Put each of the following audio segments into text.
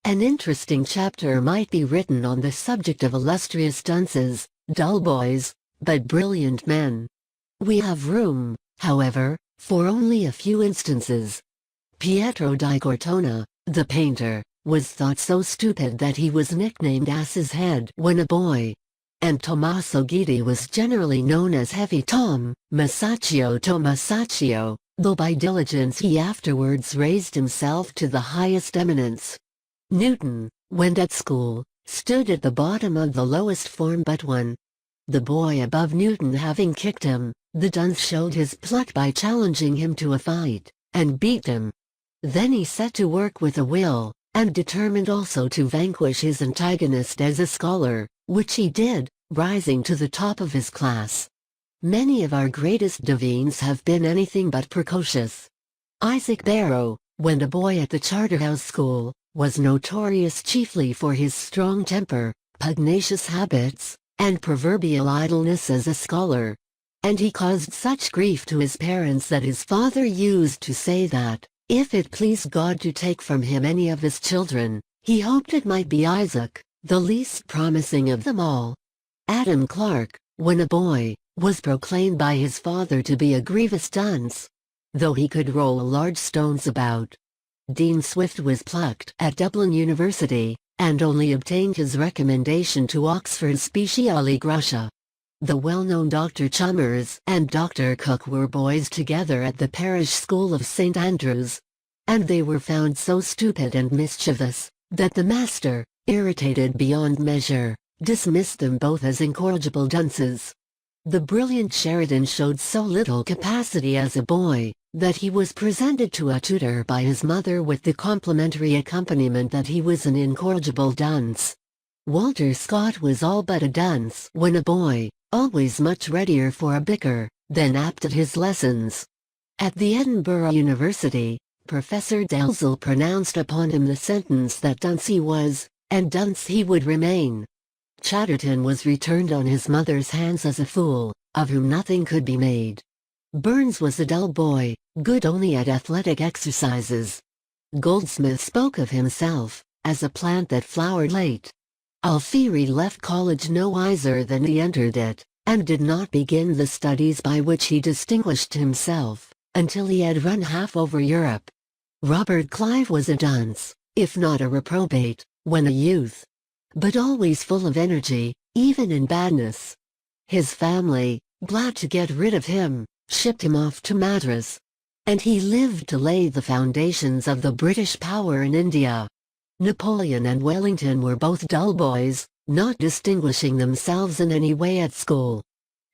An interesting chapter might be written on the subject of illustrious dunces, dull boys, but brilliant men. We have room, however, for only a few instances. Pietro di Cortona, the painter, was thought so stupid that he was nicknamed Ass's Head when a boy. And Tommaso Guidi was generally known as Heavy Tom, Masaccio Tomasaccio, though by diligence he afterwards raised himself to the highest eminence. Newton, when at school, stood at the bottom of the lowest form but one. The boy above Newton having kicked him, the dunce showed his pluck by challenging him to a fight, and beat him. Then he set to work with a will, and determined also to vanquish his antagonist as a scholar, which he did, rising to the top of his class. Many of our greatest divines have been anything but precocious. Isaac Barrow, when a boy at the Charterhouse School, was notorious chiefly for his strong temper, pugnacious habits, and proverbial idleness as a scholar. And he caused such grief to his parents that his father used to say that, if it pleased God to take from him any of his children, he hoped it might be Isaac, the least promising of them all. Adam Clarke, when a boy, was proclaimed by his father to be a grievous dunce, though he could roll large stones about. Dean Swift was plucked at Dublin University, and only obtained his recommendation to Oxford Speciale Gratia. The well-known Dr. Chalmers and Dr. Cook were boys together at the parish school of St. Andrews. And they were found so stupid and mischievous, that the master, irritated beyond measure, dismissed them both as incorrigible dunces. The brilliant Sheridan showed so little capacity as a boy, that he was presented to a tutor by his mother with the complimentary accompaniment that he was an incorrigible dunce. Walter Scott was all but a dunce when a boy, always much readier for a bicker, than apt at his lessons. At the Edinburgh University, Professor Dalzell pronounced upon him the sentence that dunce he was, and dunce he would remain. Chatterton was returned on his mother's hands as a fool, of whom nothing could be made. Burns was a dull boy, good only at athletic exercises. Goldsmith spoke of himself as a plant that flowered late. Alfieri left college no wiser than he entered it, and did not begin the studies by which he distinguished himself, until he had run half over Europe. Robert Clive was a dunce, if not a reprobate, when a youth, but always full of energy, even in badness. His family, glad to get rid of him, shipped him off to Madras. And he lived to lay the foundations of the British power in India. Napoleon and Wellington were both dull boys, not distinguishing themselves in any way at school.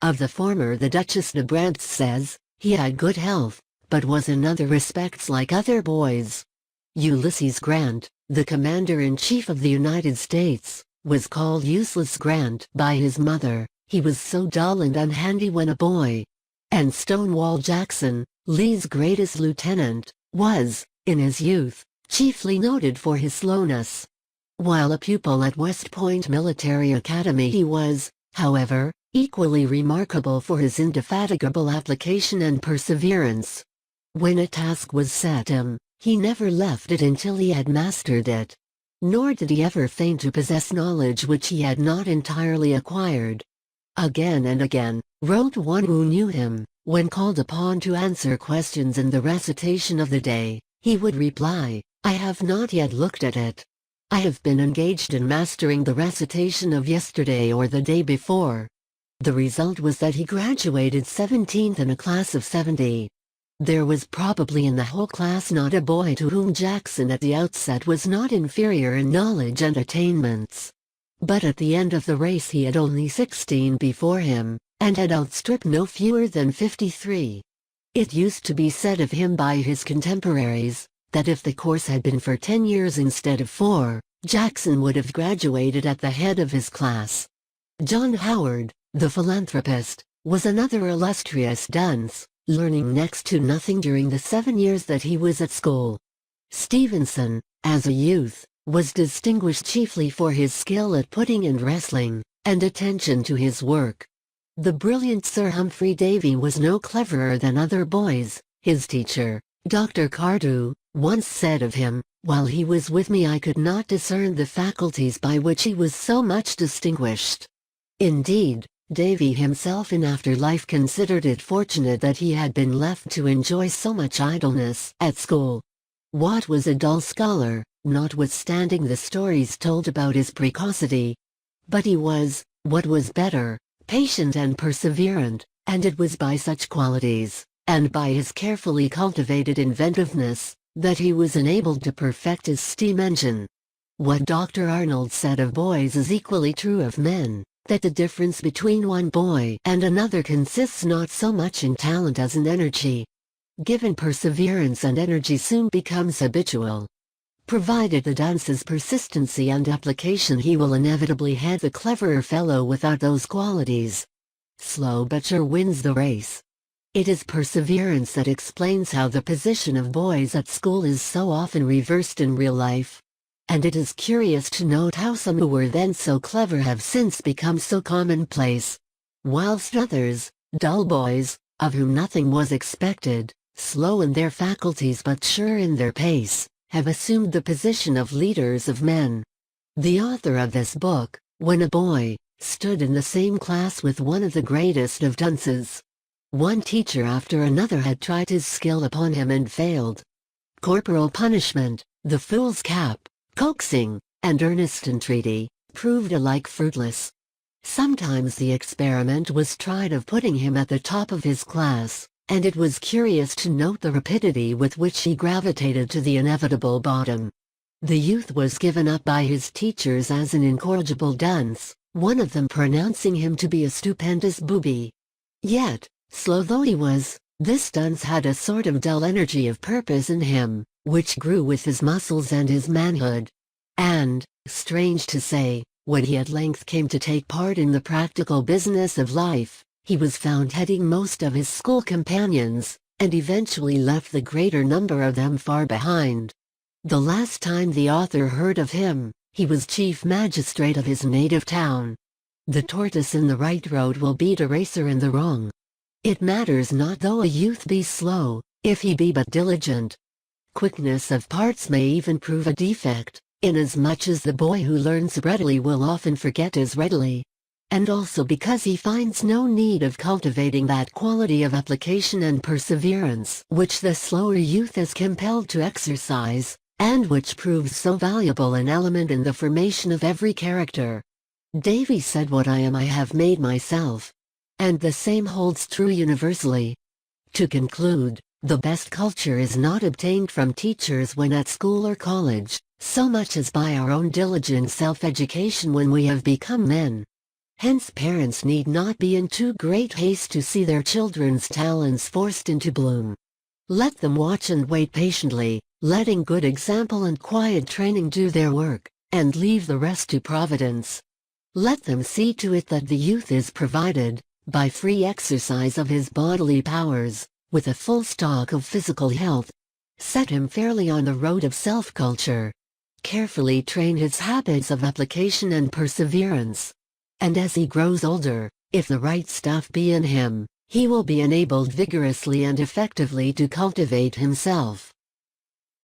Of the former the Duchess de Brantz says, he had good health, but was in other respects like other boys. Ulysses Grant, the Commander-in-Chief of the United States, was called Useless Grant by his mother, he was so dull and unhandy when a boy. And Stonewall Jackson, Lee's greatest lieutenant, was, in his youth, chiefly noted for his slowness. While a pupil at West Point Military Academy he was, however, equally remarkable for his indefatigable application and perseverance. When a task was set him, he never left it until he had mastered it. Nor did he ever feign to possess knowledge which he had not entirely acquired. Again and again, wrote one who knew him, when called upon to answer questions in the recitation of the day, he would reply, "I have not yet looked at it. I have been engaged in mastering the recitation of yesterday or the day before." The result was that he graduated 17th in a class of 70. There was probably in the whole class not a boy to whom Jackson at the outset was not inferior in knowledge and attainments. But at the end of the race he had only 16 before him, and had outstripped no fewer than 53. It used to be said of him by his contemporaries, that if the course had been for 10 years instead of 4, Jackson would have graduated at the head of his class. John Howard, the philanthropist, was another illustrious dunce, learning next to nothing during the 7 years that he was at school. Stevenson, as a youth, was distinguished chiefly for his skill at putting and wrestling, and attention to his work. The brilliant Sir Humphrey Davy was no cleverer than other boys, his teacher, Dr. Cardew once said of him, "While he was with me I could not discern the faculties by which he was so much distinguished." Indeed, Davy himself in after life considered it fortunate that he had been left to enjoy so much idleness at school. Watt was a dull scholar, notwithstanding the stories told about his precocity. But he was, what was better, patient and perseverant, and it was by such qualities, and by his carefully cultivated inventiveness, that he was enabled to perfect his steam engine. What Dr. Arnold said of boys is equally true of men, that the difference between one boy and another consists not so much in talent as in energy. Given perseverance and energy soon becomes habitual. Provided the dance's persistency and application, he will inevitably head the cleverer fellow without those qualities. Slow but sure wins the race. It is perseverance that explains how the position of boys at school is so often reversed in real life. And it is curious to note how some who were then so clever have since become so commonplace, whilst others, dull boys, of whom nothing was expected, slow in their faculties but sure in their pace, have assumed the position of leaders of men. The author of this book, when a boy, stood in the same class with one of the greatest of dunces. One teacher after another had tried his skill upon him and failed. Corporal punishment, the fool's cap, coaxing, and earnest entreaty, proved alike fruitless. Sometimes the experiment was tried of putting him at the top of his class, and it was curious to note the rapidity with which he gravitated to the inevitable bottom. The youth was given up by his teachers as an incorrigible dunce, one of them pronouncing him to be a stupendous booby. Yet, slow though he was, this dunce had a sort of dull energy of purpose in him, which grew with his muscles and his manhood. And, strange to say, when he at length came to take part in the practical business of life, he was found heading most of his school companions, and eventually left the greater number of them far behind. The last time the author heard of him, he was chief magistrate of his native town. The tortoise in the right road will beat a racer in the wrong. It matters not though a youth be slow, if he be but diligent. Quickness of parts may even prove a defect, inasmuch as the boy who learns readily will often forget as readily. And also because he finds no need of cultivating that quality of application and perseverance which the slower youth is compelled to exercise, and which proves so valuable an element in the formation of every character. Davy said, "What I am I have made myself." And the same holds true universally. To conclude, the best culture is not obtained from teachers when at school or college, so much as by our own diligent self-education when we have become men. Hence parents need not be in too great haste to see their children's talents forced into bloom. Let them watch and wait patiently, letting good example and quiet training do their work, and leave the rest to Providence. Let them see to it that the youth is provided, by free exercise of his bodily powers, with a full stock of physical health. Set him fairly on the road of self-culture. Carefully train his habits of application and perseverance. And as he grows older, if the right stuff be in him, he will be enabled vigorously and effectively to cultivate himself.